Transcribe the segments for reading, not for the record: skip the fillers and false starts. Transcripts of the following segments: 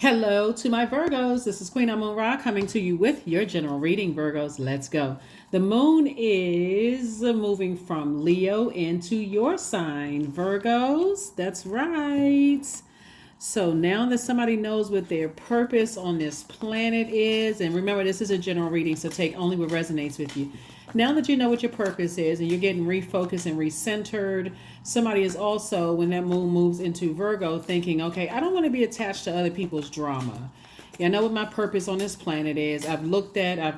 Hello to my Virgos. This is Queen Amun Ra coming to you with your general reading, Virgos. Let's go. The moon is moving from Leo into your sign, Virgos. That's right. So now that somebody knows what their purpose on this planet is, and remember, this is a general reading, so take only what resonates with you. Now that you know what your purpose is and you're getting refocused and recentered, somebody is also, when that moon moves into Virgo, thinking, okay, I don't want to be attached to other people's drama. I know what my purpose on this planet is. I've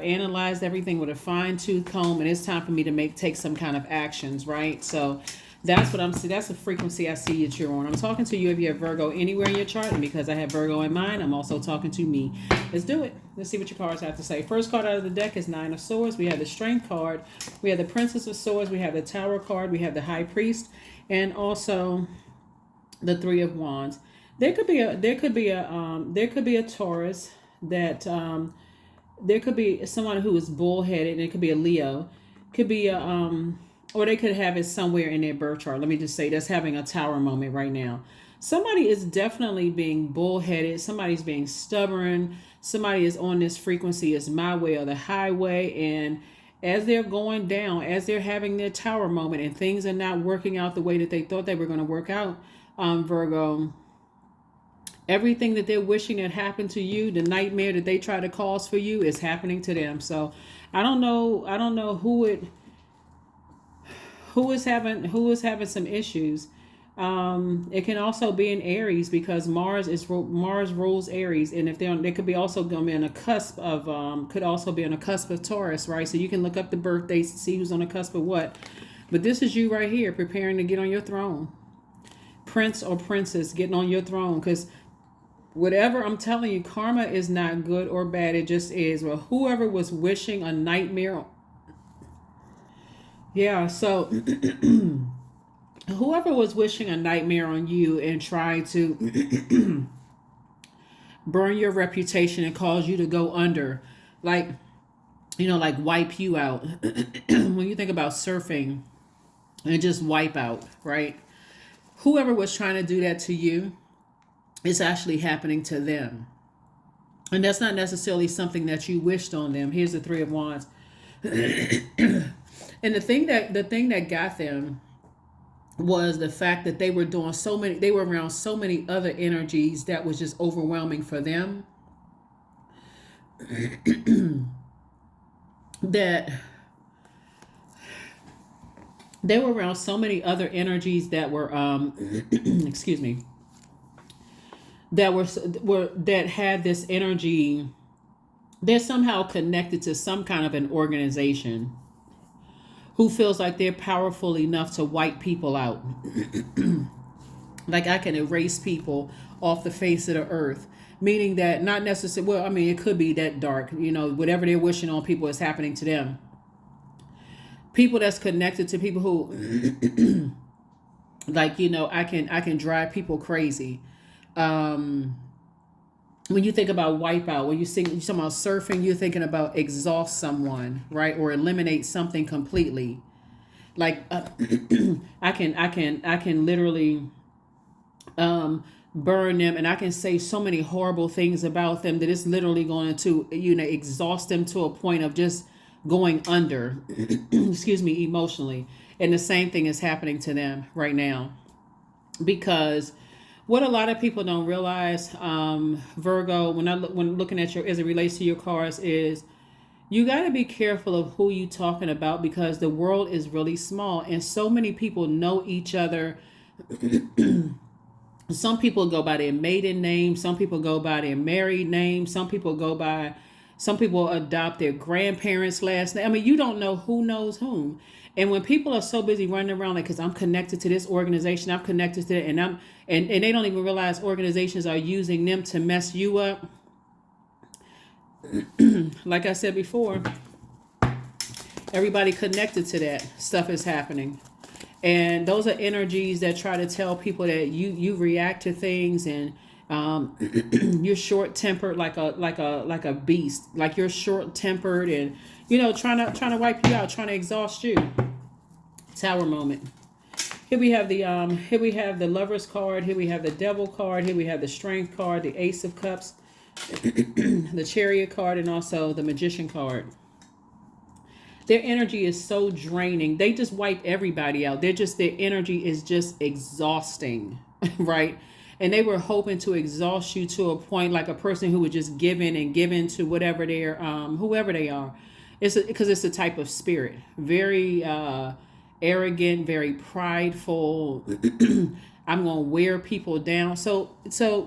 analyzed everything with a fine tooth comb, and it's time for me to take some kind of actions, right? So that's what I'm seeing. That's the frequency I see that you're on. I'm talking to you if you have Virgo anywhere in your chart, and because I have Virgo in mine, I'm also talking to me. Let's do it. Let's see what your cards have to say. First card out of the deck is Nine of Swords. We have the Strength card. We have the Princess of Swords. We have the Tower card. We have the High Priest, and also the Three of Wands. There could be a Taurus that there could be someone who is bullheaded, and it could be a Leo. Could be a or they could have it somewhere in their birth chart. Let me just say that's having a tower moment right now. Somebody is definitely being bullheaded. Somebody's being stubborn. Somebody is on this frequency is my way or the highway. And as they're going down, as they're having their tower moment and things are not working out the way that they thought they were going to work out, Virgo, everything that they're wishing had happened to you, the nightmare that they try to cause for you is happening to them. So I don't know who is having some issues. It can also be in Aries because Mars rules Aries, and if they could be also going to be on a cusp of could also be on a cusp of Taurus, right? So you can look up the birthdays to see who's on the cusp of what. But this is you right here preparing to get on your throne, prince or princess, getting on your throne, because whatever I'm telling you, karma is not good or bad. It just is. Well, whoever was wishing a nightmare. Yeah, so whoever was wishing a nightmare on you and trying to burn your reputation and cause you to go under, like, like wipe you out. When you think about surfing and just wipe out, right? Whoever was trying to do that to you, it's actually happening to them. And that's not necessarily something that you wished on them. Here's the Three of Wands. And the thing that got them was the fact that they were around so many other energies that was just overwhelming for them. That they were around so many other energies that were excuse me, that had this energy. They're somehow connected to some kind of an organization who feels like they're powerful enough to wipe people out. Like, I can erase people off the face of the earth. Meaning that not necessarily, well, I mean, it could be that dark. Whatever they're wishing on people is happening to them. People that's connected to people who, like, I can drive people crazy. When you think about wipeout, when you're talking about surfing, you're thinking about exhaust someone, right? Or eliminate something completely. Like I can literally burn them, and I can say so many horrible things about them that it's literally going to exhaust them to a point of just going under. Excuse me, emotionally. And the same thing is happening to them right now, because what a lot of people don't realize, Virgo, when looking at as it relates to your cards, is you got to be careful of who you talking about, because the world is really small and so many people know each other. Some people go by their maiden name. Some people go by their married name. Some people adopt their grandparents' last name. I mean, you don't know who knows whom. And when people are so busy running around like, because I'm connected to this organization, I'm connected to it, and they don't even realize organizations are using them to mess you up. Like I said before, everybody connected to that stuff is happening. And those are energies that try to tell people that you react to things, and you're short tempered like a beast. Like, you're short tempered, and trying to wipe you out, trying to exhaust you. Tower moment. here we have the Lovers card, here we have the Devil card, here we have the Strength card, the Ace of Cups, the Chariot card, and also the Magician card. Their energy is so draining. They just wipe everybody out. Their energy is just exhausting, right? And they were hoping to exhaust you to a point like a person who would just give in and give in to whatever they're, whoever they are. Because it's a type of spirit, very arrogant, very prideful. I'm gonna wear people down. So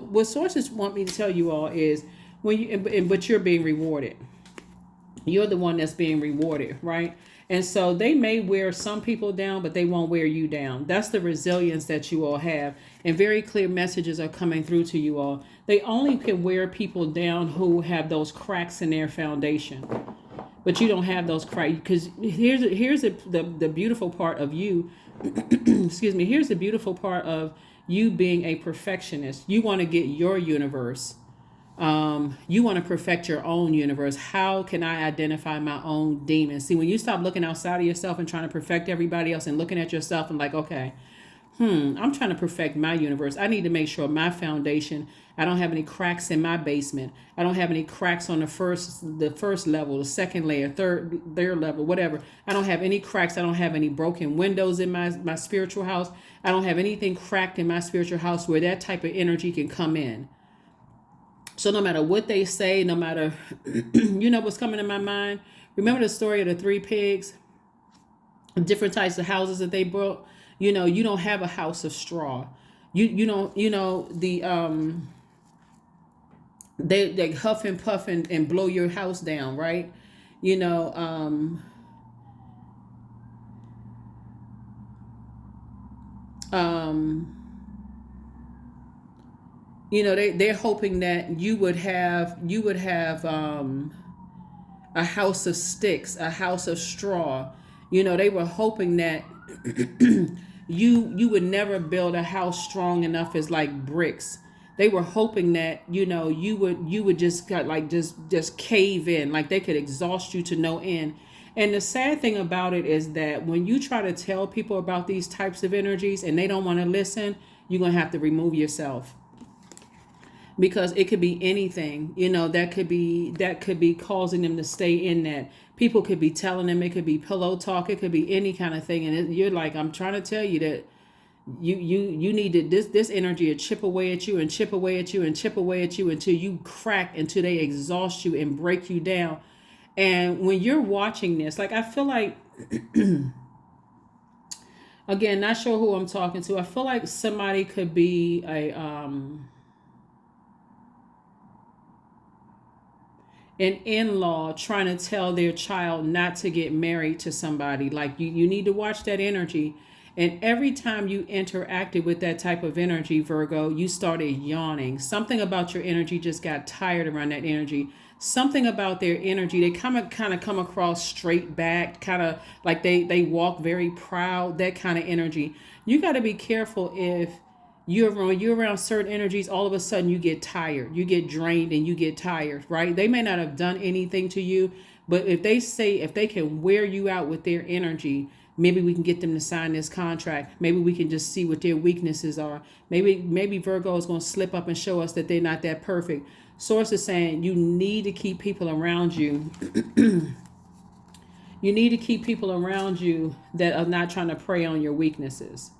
what sources want me to tell you all is but you're being rewarded. You're the one that's being rewarded, right? And so they may wear some people down, but they won't wear you down. That's the resilience that you all have. And very clear messages are coming through to you all. They only can wear people down who have those cracks in their foundation. But you don't have those cracks. Because here's the beautiful part of you. Excuse me. Here's the beautiful part of you being a perfectionist. You want to get your universe. You want to perfect your own universe. How can I identify my own demons? See, when you stop looking outside of yourself and trying to perfect everybody else and looking at yourself and like, okay, I'm trying to perfect my universe. I need to make sure my foundation, I don't have any cracks in my basement. I don't have any cracks on the first level, the second layer, third level, whatever. I don't have any cracks. I don't have any broken windows in my spiritual house. I don't have anything cracked in my spiritual house where that type of energy can come in. So no matter what they say, no matter, what's coming in my mind. Remember the story of the three pigs, different types of houses that they built. You don't have a house of straw. You don't, they huff and puff and blow your house down, right? They're hoping that you would have a house of sticks, a house of straw. They were hoping that you would never build a house strong enough as like bricks. They were hoping that you would just just cave in, like they could exhaust you to no end. And the sad thing about it is that when you try to tell people about these types of energies and they don't want to listen, you're gonna have to remove yourself. Because it could be anything, that could be causing them to stay in that. People could be telling them, it could be pillow talk, it could be any kind of thing, and you're like, I'm trying to tell you that you need to, this energy to chip away at you and chip away at you and chip away at you until you crack, until they exhaust you and break you down. And when you're watching this, like I feel like again, not sure who I'm talking to. I feel like somebody could be an in-law trying to tell their child not to get married to somebody. Like you need to watch that energy. And every time you interacted with that type of energy, Virgo, you started yawning. Something about your energy just got tired around that energy. Something about their energy, they kind of come across straight back, kind of like they walk very proud, that kind of energy. You got to be careful if you're around certain energies, all of a sudden you get tired, you get drained and you get tired, right? They may not have done anything to you, but if they can wear you out with their energy, maybe we can get them to sign this contract. Maybe we can just see what their weaknesses are. Maybe Virgo is going to slip up and show us that they're not that perfect. Source is saying you need to keep people around you. You need to keep people around you that are not trying to prey on your weaknesses.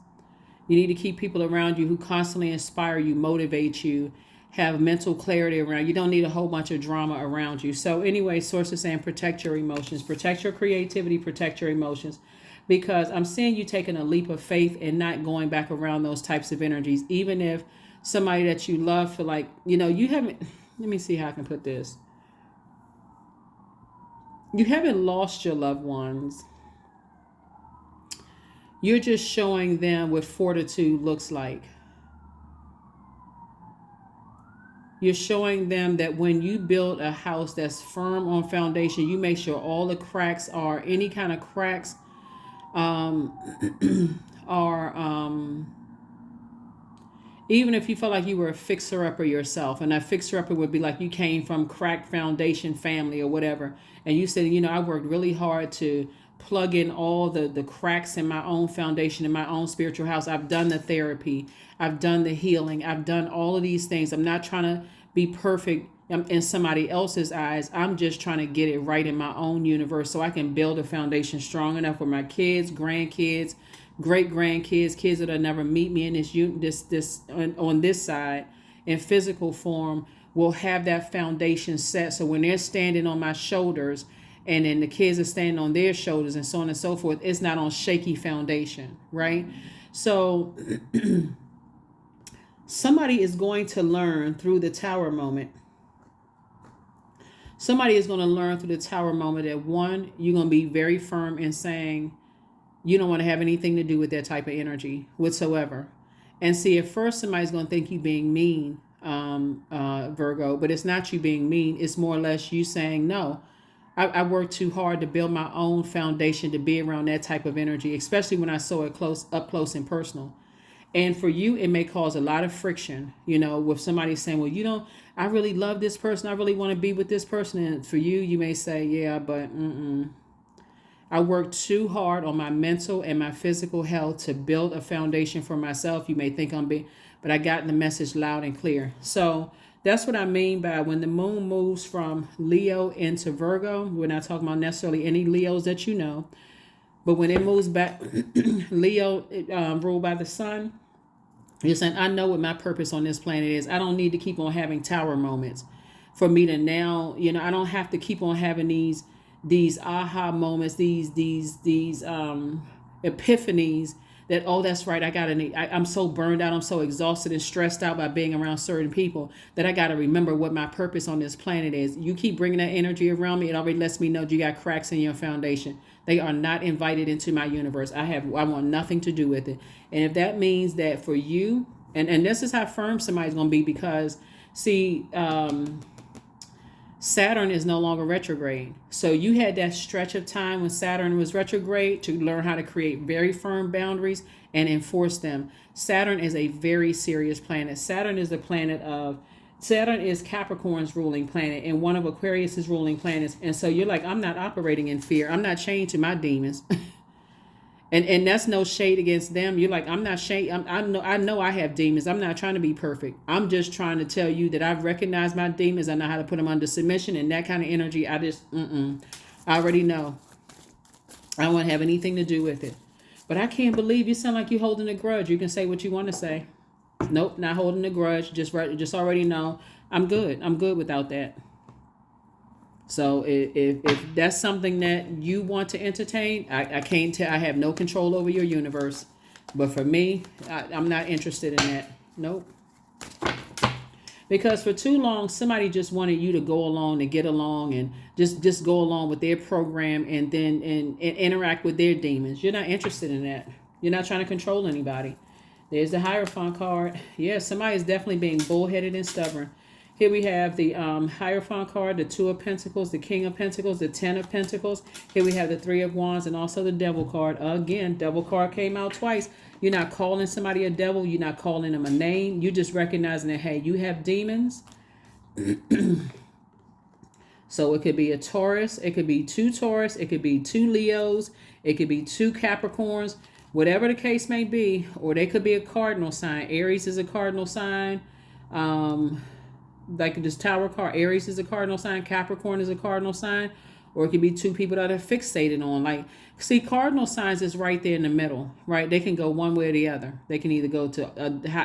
You need to keep people around you who constantly inspire you, motivate you, have mental clarity around you. Don't need a whole bunch of drama around you. So anyway, source is saying protect your emotions, protect your creativity, protect your emotions. Because I'm seeing you taking a leap of faith and not going back around those types of energies. Even if somebody that you love for you haven't, let me see how I can put this. You haven't lost your loved ones. You're just showing them what fortitude looks like. You're showing them that when you build a house that's firm on foundation, you make sure all the cracks are, any kind of cracks are, even if you felt like you were a fixer-upper yourself, and that fixer-upper would be like you came from cracked foundation family or whatever, and you said, I worked really hard to plug in all the cracks in my own foundation, in my own spiritual house. I've done the therapy. I've done the healing. I've done all of these things. I'm not trying to be perfect in somebody else's eyes. I'm just trying to get it right in my own universe so I can build a foundation strong enough for my kids, grandkids, great grandkids, kids that'll never meet me in this on this side in physical form will have that foundation set. So when they're standing on my shoulders and then the kids are standing on their shoulders and so on and so forth, it's not on shaky foundation, right? So somebody is going to learn through the tower moment. Somebody is going to learn through the tower moment that one, you're going to be very firm in saying you don't want to have anything to do with that type of energy whatsoever. And see, at first somebody's going to think you being mean, Virgo, but it's not you being mean. It's more or less you saying, no, I work too hard to build my own foundation to be around that type of energy, especially when I saw it up close and personal. And for you, it may cause a lot of friction, with somebody saying, well, I really love this person. I really want to be with this person. And for you, you may say, yeah, but I worked too hard on my mental and my physical health to build a foundation for myself. You may think I'm being, but I got the message loud and clear. So that's what I mean by when the moon moves from Leo into Virgo. We're not talking about necessarily any Leos that you know. But when it moves back, Leo ruled by the sun, you're saying, I know what my purpose on this planet is. I don't need to keep on having tower moments for me to now, I don't have to keep on having these aha moments, these epiphanies that, oh, that's right, I'm so burned out, I'm so exhausted and stressed out by being around certain people that I got to remember what my purpose on this planet is. You keep bringing that energy around me, it already lets me know you got cracks in your foundation. They are not invited into my universe. I want nothing to do with it. And if that means that for you, and this is how firm somebody's going to be, because see, Saturn is no longer retrograde. So you had that stretch of time when Saturn was retrograde to learn how to create very firm boundaries and enforce them. Saturn is a very serious planet. Saturn is Capricorn's ruling planet and one of Aquarius's ruling planets. And so you're like, I'm not operating in fear. I'm not chained to my demons. And that's no shade against them. You're like, I'm not shade. I know I have demons. I'm not trying to be perfect. I'm just trying to tell you that I've recognized my demons. I know how to put them under submission, and that kind of energy. I already know. I don't want to have anything to do with it. But I can't believe you sound like you're holding a grudge. You can say what you want to say. Nope, not holding a grudge. Just already know. I'm good. I'm good without that. So if that's something that you want to entertain, I can't tell. I have no control over your universe. But for me, I'm not interested in that. Nope. Because for too long, somebody just wanted you to go along and get along and just go along with their program and then and interact with their demons. You're not interested in that. You're not trying to control anybody. There's the Hierophant card. Yeah, somebody is definitely being bullheaded and stubborn. Here we have the Hierophant card, the Two of Pentacles, the King of Pentacles, the Ten of Pentacles. Here we have the Three of Wands and also the Devil card. Again, Devil card came out twice. You're not calling somebody a devil. You're not calling them a name. You're just recognizing that, hey, you have demons. So it could be a Taurus. It could be two Taurus. It could be two Leos. It could be two Capricorns. Whatever the case may be. Or they could be a cardinal sign. Aries is a cardinal sign. Like this Tower card, Aries is a cardinal sign, Capricorn is a cardinal sign, or it could be two people that are fixated on. Like, see, cardinal signs is right there in the middle, right? They can go one way or the other. They can either go to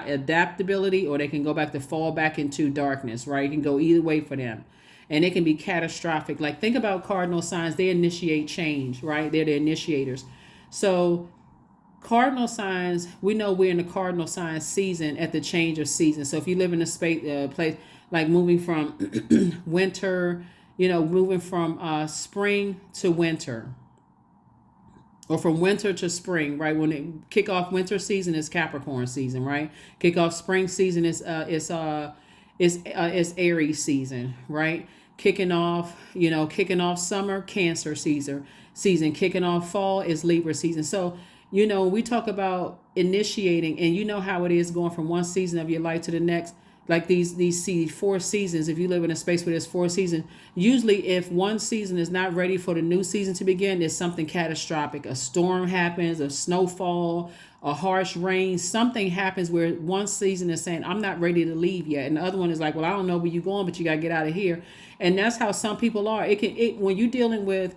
adaptability, or they can go back to fall back into darkness, right? It can go either way for them. And it can be catastrophic. Like, think about cardinal signs. They initiate change, right? They're the initiators. So cardinal signs, we know we're in the cardinal sign season at the change of season. So if you live in a place like moving from winter, moving from spring to winter, or from winter to spring, right? When they kick off winter season is Capricorn season, right? Kick off spring season is Aries season, right? Kicking off summer, Cancer season. Kicking off fall is Libra season. So we talk about initiating, and you know how it is going from one season of your life to the next. Like these 4 seasons. If you live in a space where there's 4 seasons, usually if one season is not ready for the new season to begin, there's something catastrophic. A storm happens, a snowfall, a harsh rain. Something happens where one season is saying, I'm not ready to leave yet. And the other one is like, well, I don't know where you're going, but you got to get out of here. And that's how some people are. When you're dealing with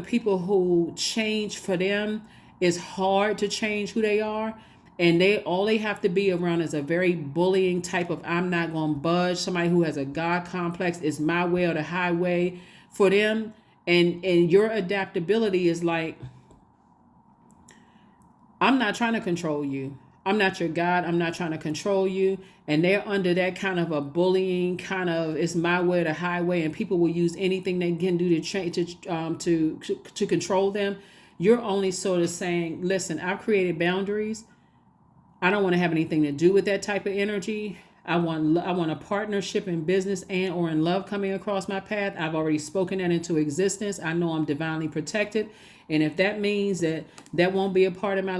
people who change for them, it's hard to change who they are. And they have to be around is a very bullying type of, I'm not gonna budge. Somebody who has a God complex, is my way or the highway for them. And your adaptability is like, I'm not trying to control you. I'm not your God. I'm not trying to control you. And they're under that kind of a bullying kind of, it's my way or the highway, and people will use anything they can do to to control them. You're only sort of saying, listen, I've created boundaries. I don't want to have anything to do with that type of energy. I want a partnership in business and or in love coming across my path. I've already spoken that into existence. I know I'm divinely protected. And if that means that won't be a part of my,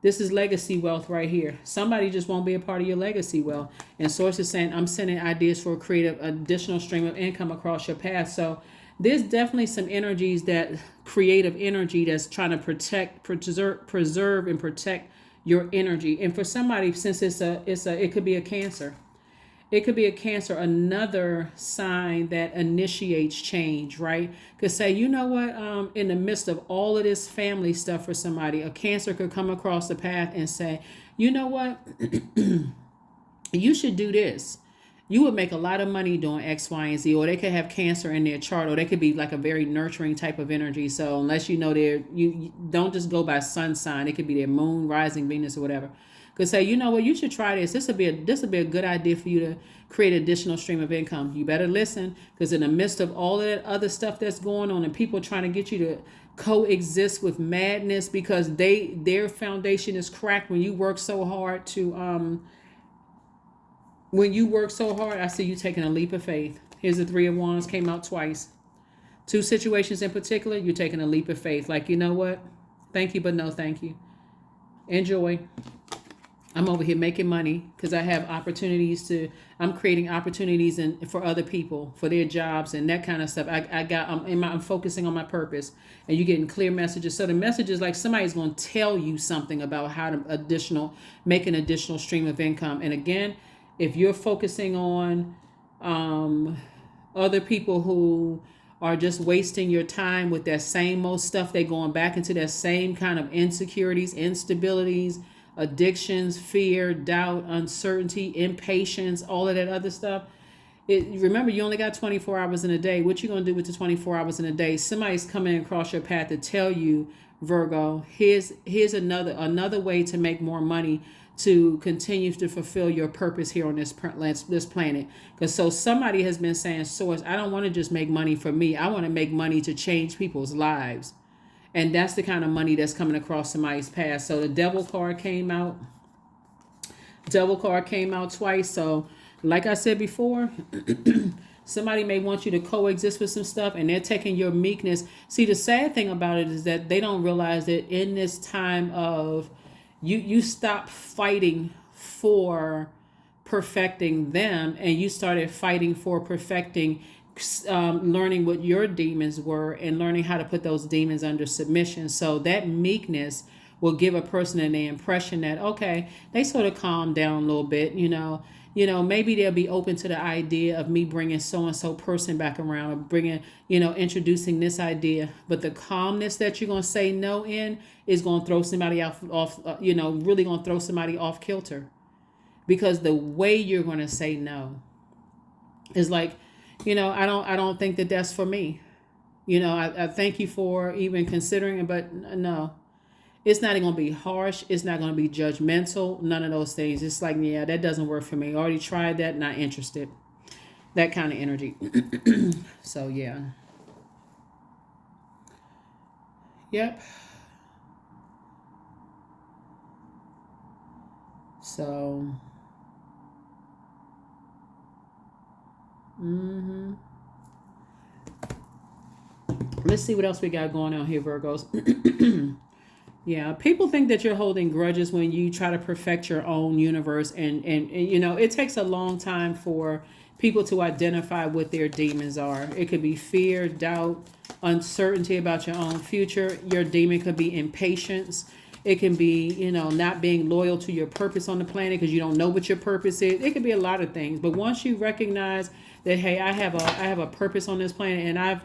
this is legacy wealth right here. Somebody just won't be a part of your legacy wealth. And Source is saying, I'm sending ideas for a creative additional stream of income across your path. So there's definitely some energies, that creative energy that's trying to preserve and protect your energy. And for somebody, since it could be a Cancer. It could be a Cancer, another sign that initiates change, right? Could say, you know what, in the midst of all of this family stuff for somebody, a Cancer could come across the path and say, you know what, you should do this. You would make a lot of money doing X, Y, and Z, or they could have Cancer in their chart, or they could be like a very nurturing type of energy. So unless you don't just go by sun sign, it could be their moon, rising, Venus, or whatever. Could say, you know what, you should try this. This would be a good idea for you to create an additional stream of income. You better listen, because in the midst of all of that other stuff that's going on, and people trying to get you to coexist with madness because their foundation is cracked when you work so hard I see you taking a leap of faith. Here's the 3 of Wands, came out twice. 2 situations in particular, you're taking a leap of faith. Like, you know what? Thank you, but no thank you. Enjoy. I'm over here making money because I have I'm creating opportunities for other people, for their jobs and that kind of stuff. I'm focusing on my purpose, and you're getting clear messages. So the message is like somebody's going to tell you something about how to make an additional stream of income. And again, if you're focusing on other people who are just wasting your time with that same old stuff, they're going back into that same kind of insecurities, instabilities, addictions, fear, doubt, uncertainty, impatience, all of that other stuff. Remember, you only got 24 hours in a day. What you going to do with the 24 hours in a day? Somebody's coming across your path to tell you, Virgo, here's another way to make more money, to continue to fulfill your purpose here on this planet. Because so somebody has been saying, Source, I don't want to just make money for me. I want to make money to change people's lives. And that's the kind of money that's coming across somebody's path. So the Devil card came out. Devil card came out twice. So like I said before, somebody may want you to coexist with some stuff, and they're taking your meekness. See, the sad thing about it is that they don't realize that in this time of you stop fighting for perfecting them, and you started fighting for perfecting, learning what your demons were and learning how to put those demons under submission. So that meekness will give a person an impression that, okay, they sort of calm down a little bit, maybe they'll be open to the idea of me bringing so-and-so person back around, or bringing, introducing this idea. But the calmness that you're going to say no in is going to throw somebody off, really going to throw somebody off kilter, because the way you're going to say no is like, I don't think that that's for me. I thank you for even considering it, but no, it's not going to be harsh. It's not going to be judgmental. None of those things. It's like, yeah, that doesn't work for me. I already tried that. Not interested. That kind of energy. So, yeah. Yep. So, let's see what else we got going on here, Virgos. Yeah, people think that you're holding grudges when you try to perfect your own universe, and you know, it takes a long time for people to identify what their demons are. It could be fear, doubt, uncertainty about your own future. Your demon could be impatience. It can be, you know, not being loyal to your purpose on the planet because you don't know what your purpose is. It could be a lot of things. But once you recognize that, hey, I have a purpose on this planet, and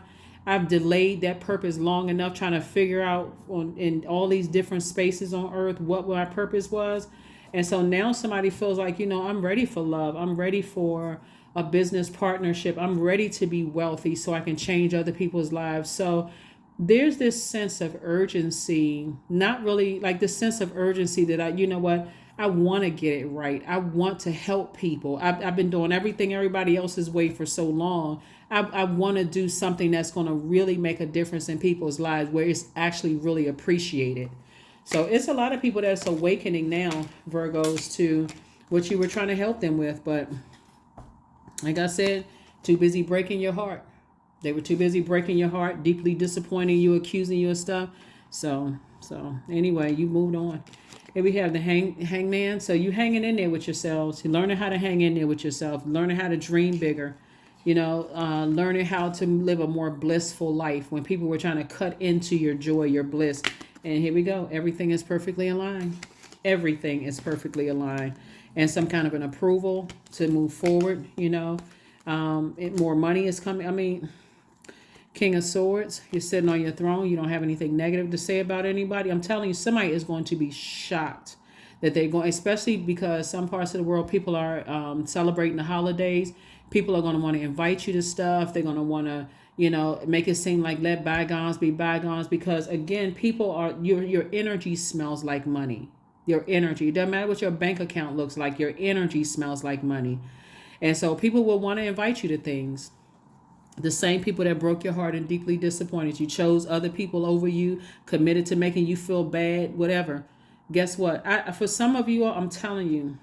I've delayed that purpose long enough trying to figure out in all these different spaces on earth what my purpose was. And so now somebody feels like, you know, I'm ready for love. I'm ready for a business partnership. I'm ready to be wealthy so I can change other people's lives. So there's this sense of urgency, not really like the sense of urgency that you know what, I want to get it right. I want to help people. I've been doing everything everybody else's way for so long. I want to do something that's going to really make a difference in people's lives where it's actually really appreciated. So it's a lot of people that's awakening now, Virgos, to what you were trying to help them with. But like I said, too busy breaking your heart. They were too busy breaking your heart, deeply disappointing you, accusing you of stuff. So anyway, you moved on. Here we have the hangman. So you hanging in there with yourselves. You're learning how to hang in there with yourself. Learning how to dream bigger. You know, learning how to live a more blissful life when people were trying to cut into your joy, your bliss. And here we go. Everything is perfectly aligned. Everything is perfectly aligned. And some kind of an approval to move forward, you know. More money is coming. I mean, King of Swords, you're sitting on your throne. You don't have anything negative to say about anybody. I'm telling you, somebody is going to be shocked that they're going, especially because some parts of the world, people are celebrating the holidays. People are going to want to invite you to stuff. They're going to want to, you know, make it seem like let bygones be bygones. Because again, people are, your energy smells like money. Your energy. It doesn't matter what your bank account looks like. Your energy smells like money. And so people will want to invite you to things. The same people that broke your heart and deeply disappointed you, chose other people over you, committed to making you feel bad, whatever. Guess what? For some of you, I'm telling you,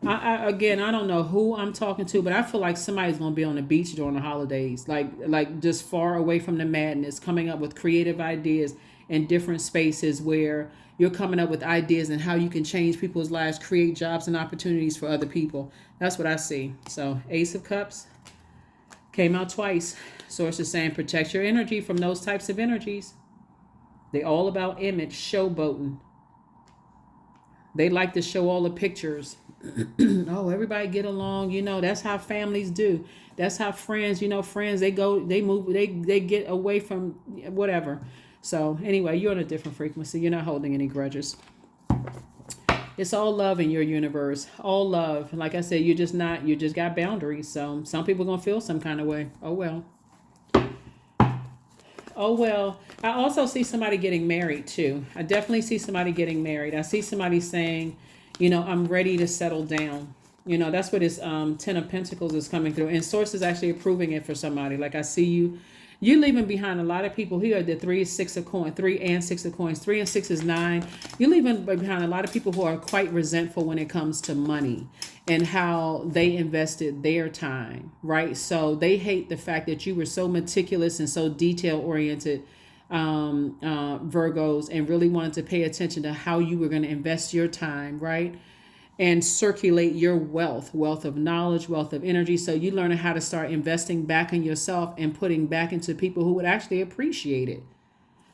again, I don't know who I'm talking to, but I feel like somebody's gonna be on the beach during the holidays, like just far away from the madness, coming up with creative ideas in different spaces where you're coming up with ideas and how you can change people's lives, create jobs and opportunities for other people. That's what I see. So, Ace of Cups came out twice. Source is saying protect your energy from those types of energies. They all about image, showboating. They like to show all the pictures. Oh, everybody get along. You know, that's how families do. That's how friends, you know, friends, they go, they move, they get away from whatever. So anyway, you're on a different frequency. You're not holding any grudges. It's all love in your universe. All love. Like I said, you're just not, you just got boundaries. So some people are going to feel some kind of way. Oh, well. Oh, well. I also see somebody getting married, too. I definitely see somebody getting married. I see somebody saying, you know, I'm ready to settle down. You know, that's what this Ten of Pentacles is coming through. And Source is actually approving it for somebody. Like I see you're leaving behind a lot of people. Here are the 3, 6 of coins, 3 and 6 of coins. 3 and 6 is 9. You're leaving behind a lot of people who are quite resentful when it comes to money and how they invested their time, right? So they hate the fact that you were so meticulous and so detail oriented, Virgos, and really wanted to pay attention to how you were going to invest your time, right? And circulate your wealth of knowledge, wealth of energy. So you learn how to start investing back in yourself and putting back into people who would actually appreciate it.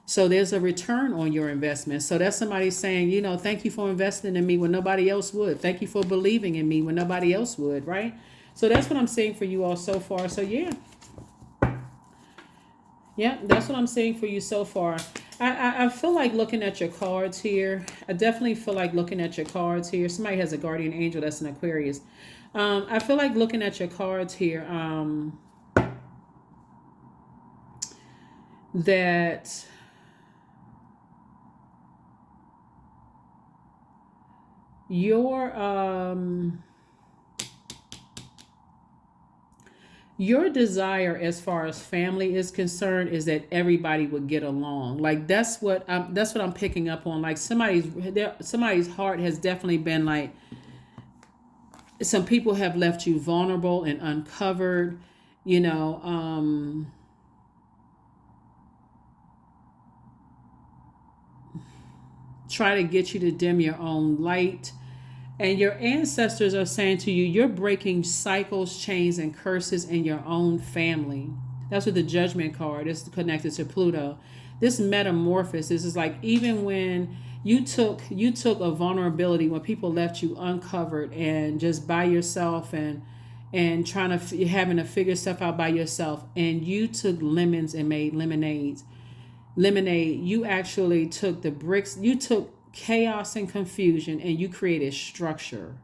So there's a return on your investment. So that's somebody saying, you know, thank you for investing in me when nobody else would. Thank you for believing in me when nobody else would, right? So that's what I'm seeing for you all so far. So yeah, that's what I'm seeing for you so far. I feel like looking at your cards here. I definitely feel like looking at your cards here. Somebody has a guardian angel that's an Aquarius. I feel like looking at your cards here. That your desire as far as family is concerned is that everybody would get along. Like that's what I'm picking up on. Like somebody's heart has definitely been like, some people have left you vulnerable and uncovered, you know. try to get you to dim your own light. And your ancestors are saying to you, you're breaking cycles, chains, and curses in your own family. That's what the judgment card is connected to Pluto. This metamorphosis is like, even when you took a vulnerability, when people left you uncovered and just by yourself, and trying to having to figure stuff out by yourself, and you took lemons and made lemonade. You actually took the bricks, you took chaos and confusion, and you created structure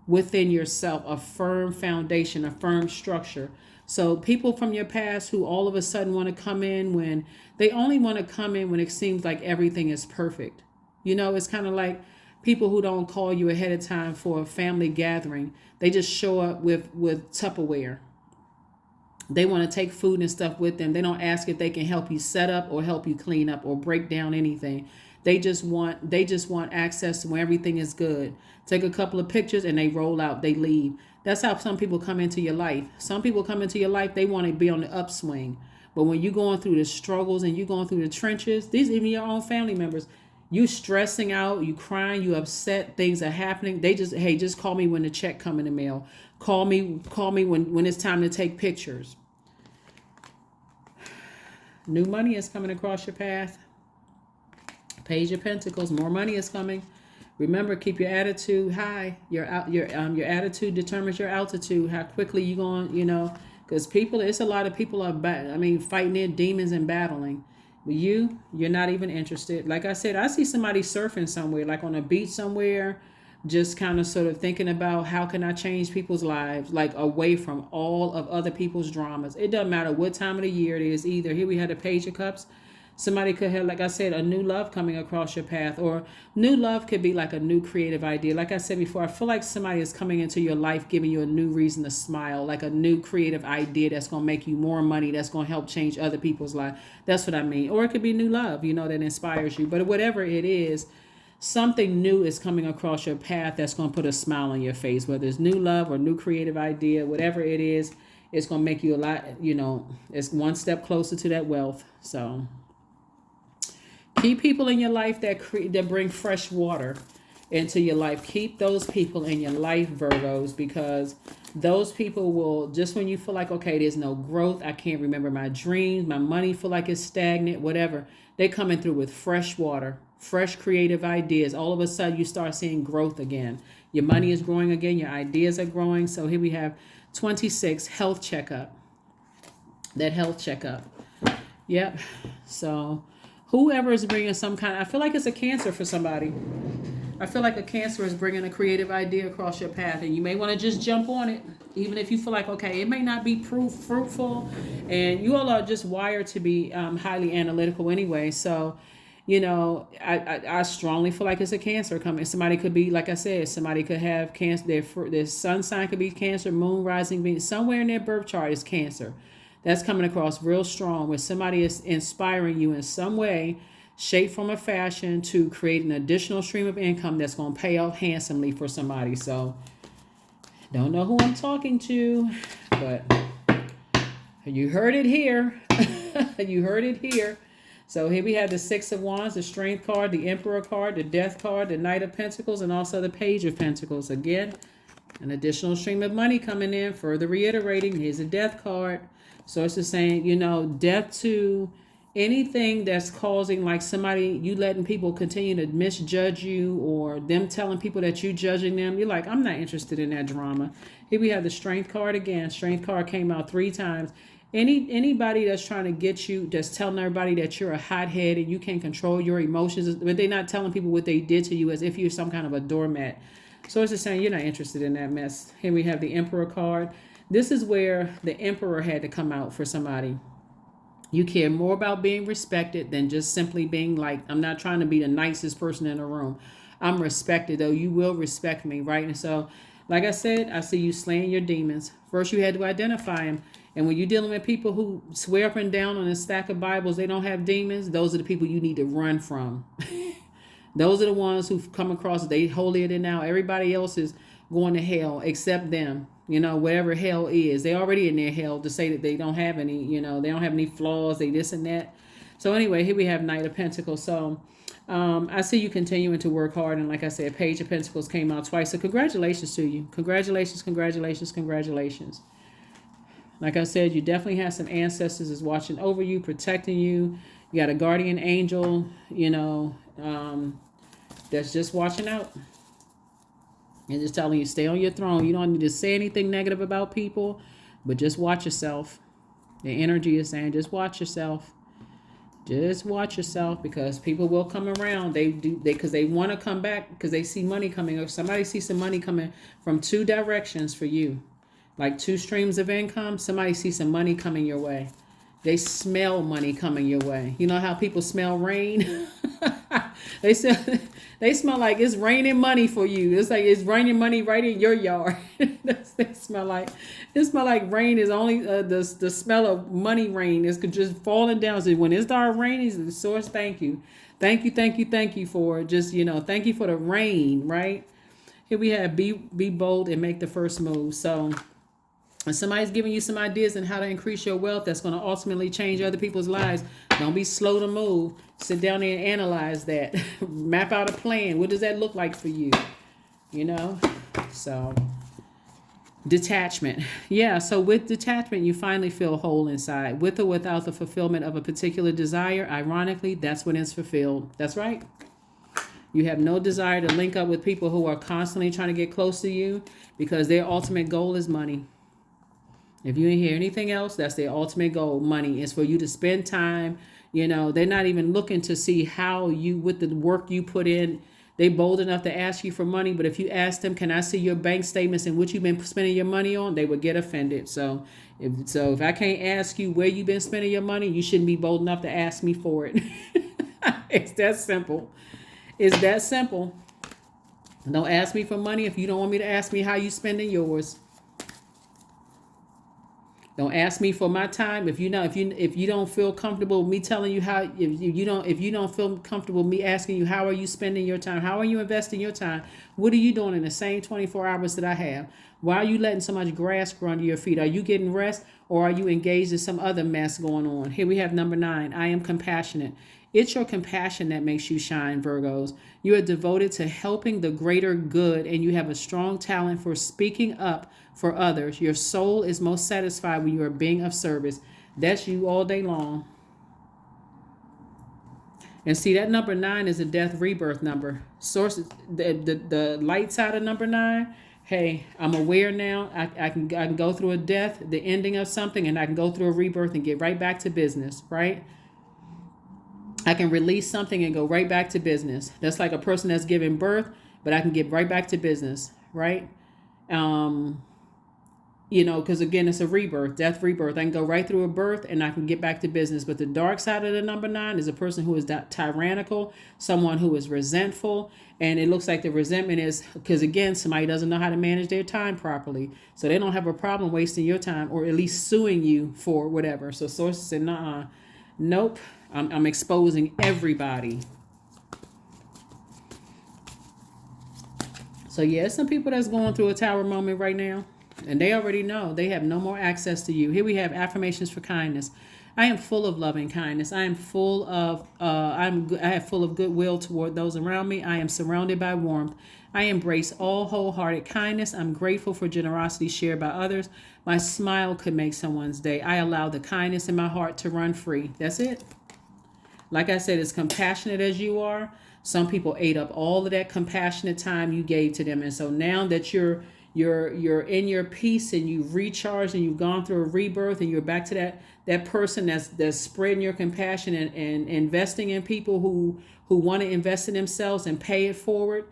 within yourself, a firm foundation, a firm structure. So people from your past who all of a sudden want to come in, when they only want to come in when it seems like everything is perfect. It's kind of like people who don't call you ahead of time for a family gathering. They just show up with Tupperware. They want to take food and stuff with them. They don't ask if they can help you set up or help you clean up or break down anything. They just want access to where everything is good. Take a couple of pictures and they roll out, they leave. That's how some people come into your life. Some people come into your life, they want to be on the upswing. But when you're going through the struggles and you're going through the trenches, these even your own family members, you stressing out, you crying, you upset, things are happening. They just, hey, just call me when the check come in the mail. Call me when it's time to take pictures. New money is coming across your path. Page of Pentacles, more money is coming. Remember, keep your attitude high. Your attitude determines your altitude. How quickly you going, because it's a lot of people are fighting their demons and battling. But you're not even interested. Like I said, I see somebody surfing somewhere, like on a beach somewhere, just kind of sort of thinking about how can I change people's lives, like away from all of other people's dramas. It doesn't matter what time of the year it is either. Here we had a Page of Cups. Somebody could have, like I said, a new love coming across your path, or new love could be like a new creative idea. Like I said before, I feel like somebody is coming into your life, giving you a new reason to smile, like a new creative idea that's going to make you more money, that's going to help change other people's life. That's what I mean. Or it could be new love, that inspires you. But whatever it is, something new is coming across your path that's going to put a smile on your face, whether it's new love or new creative idea, whatever it is, it's going to make you a lot, it's one step closer to that wealth. So keep people in your life that bring fresh water into your life. Keep those people in your life, Virgos, because those people will, just when you feel like, okay, there's no growth, I can't remember my dreams, my money feel like it's stagnant, whatever, they coming through with fresh water, fresh creative ideas. All of a sudden you start seeing growth again. Your money is growing again, your ideas are growing. So here we have 26, health checkup. That health checkup. Yep. So whoever is bringing some kind, I feel like it's a Cancer for somebody. I feel like a Cancer is bringing a creative idea across your path, and you may want to just jump on it, even if you feel like, okay, it may not be fruitful, and you all are just wired to be highly analytical anyway. So, I strongly feel like it's a Cancer coming. Somebody could be, like I said, somebody could have Cancer. Their sun sign could be Cancer, moon rising being somewhere in their birth chart is Cancer. That's coming across real strong, where somebody is inspiring you in some way, shape, form, or fashion to create an additional stream of income that's going to pay off handsomely for somebody. So, don't know who I'm talking to, but you heard it here. You heard it here. So here we have the Six of Wands, the Strength card, the Emperor card, the Death card, the Knight of Pentacles, and also the Page of Pentacles. Again, an additional stream of money coming in. Further reiterating, here's a Death card. So it's just saying, death to anything that's causing, like somebody, you letting people continue to misjudge you, or them telling people that you judging them. You're like, I'm not interested in that drama. Here we have the Strength card again. Strength card came out 3 times. Anybody that's trying to get you, that's telling everybody that you're a hothead and you can't control your emotions, but they're not telling people what they did to you as if you're some kind of a doormat. So it's just saying you're not interested in that mess. Here we have the Emperor card. This is where the Emperor had to come out for somebody. You care more about being respected than just simply being like, I'm not trying to be the nicest person in the room. I'm respected, though. You will respect me, right? And so, like I said, I see you slaying your demons. First, you had to identify them. And when you're dealing with people who swear up and down on a stack of Bibles, they don't have demons, those are the people you need to run from. Those are the ones who've come across, they holier than thou. Everybody else is going to hell except them. Whatever hell is, they already in their hell to say that they don't have any, they don't have any flaws, they this and that. So anyway, here we have Knight of Pentacles. So I see you continuing to work hard, and like I said, Page of Pentacles came out twice. So congratulations to you. Congratulations, congratulations, congratulations. Like I said, you definitely have some ancestors is watching over you, protecting you. You got a guardian angel, that's just watching out and just telling you stay on your throne. You don't need to say anything negative about people, but just watch yourself. The energy is saying just watch yourself. Just watch yourself, because people will come around. Because they want to come back, because they see money coming, or somebody sees some money coming from two directions for you, like two streams of income. Somebody sees some money coming your way. They smell money coming your way. You know how people smell rain? they smell, they smell like it's raining money for you. It's like it's raining money right in your yard. It smell like rain is only the smell of money. Rain is just falling down. So when it starts raining, the source, thank you, thank you for just thank you for the rain. Right here we have be bold and make the first move. So when somebody's giving you some ideas on how to increase your wealth that's going to ultimately change other people's lives, don't be slow to move. Sit down there and analyze that. Map out a plan. What does that look like for you? So detachment. Yeah, so with detachment, you finally feel whole inside. With or without the fulfillment of a particular desire, ironically, that's when it's fulfilled. That's right. You have no desire to link up with people who are constantly trying to get close to you, because their ultimate goal is money. If you didn't hear anything else, that's their ultimate goal. Money is for you to spend time. They're not even looking to see how you, with the work you put in, they bold enough to ask you for money. But if you ask them, can I see your bank statements and what you've been spending your money on, they would get offended. So if I can't ask you where you've been spending your money, you shouldn't be bold enough to ask me for it. It's that simple. It's that simple. Don't ask me for money if you don't want me to ask me how you spending yours. Don't ask me for my time if you don't feel comfortable with me telling you how. If you don't feel comfortable with me asking you how are you spending your time, how are you investing your time, what are you doing in the same 24 hours that I have? Why are you letting so much grass grow under your feet? Are you getting rest, or are you engaged in some other mess going on? Here we have number 9. I am compassionate. It's your compassion that makes you shine, Virgos. You are devoted to helping the greater good, and you have a strong talent for speaking up for others. Your soul is most satisfied when you are being of service. That's you all day long. And see, that number 9 is a death rebirth number. Sources, the light side of number 9. Hey, I'm aware now. I can go through a death, the ending of something, and I can go through a rebirth and get right back to business, right? I can release something and go right back to business. That's like a person that's giving birth, but I can get right back to business, right? Because again, it's a rebirth, death, rebirth. I can go right through a birth and I can get back to business. But the dark side of the number 9 is a person who is tyrannical, someone who is resentful. And it looks like the resentment is because, again, somebody doesn't know how to manage their time properly. So they don't have a problem wasting your time, or at least suing you for whatever. So sources say, nah, nope, I'm exposing everybody. So yeah, some people that's going through a tower moment right now. And they already know they have no more access to you. Here we have affirmations for kindness. I am full of loving kindness. I am full of full of goodwill toward those around me. I am surrounded by warmth. I embrace all wholehearted kindness. I'm grateful for generosity shared by others. My smile could make someone's day. I allow the kindness in my heart to run free. That's it. Like I said, as compassionate as you are, some people ate up all of that compassionate time you gave to them. And so now that you're in your peace and you've recharged and you've gone through a rebirth and you're back to that person that's spreading your compassion and investing in people who want to invest in themselves and pay it forward,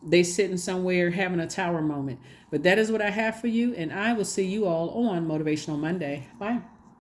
they sitting somewhere having a tower moment. But that is what I have for you, and I will see you all on Motivational Monday. Bye.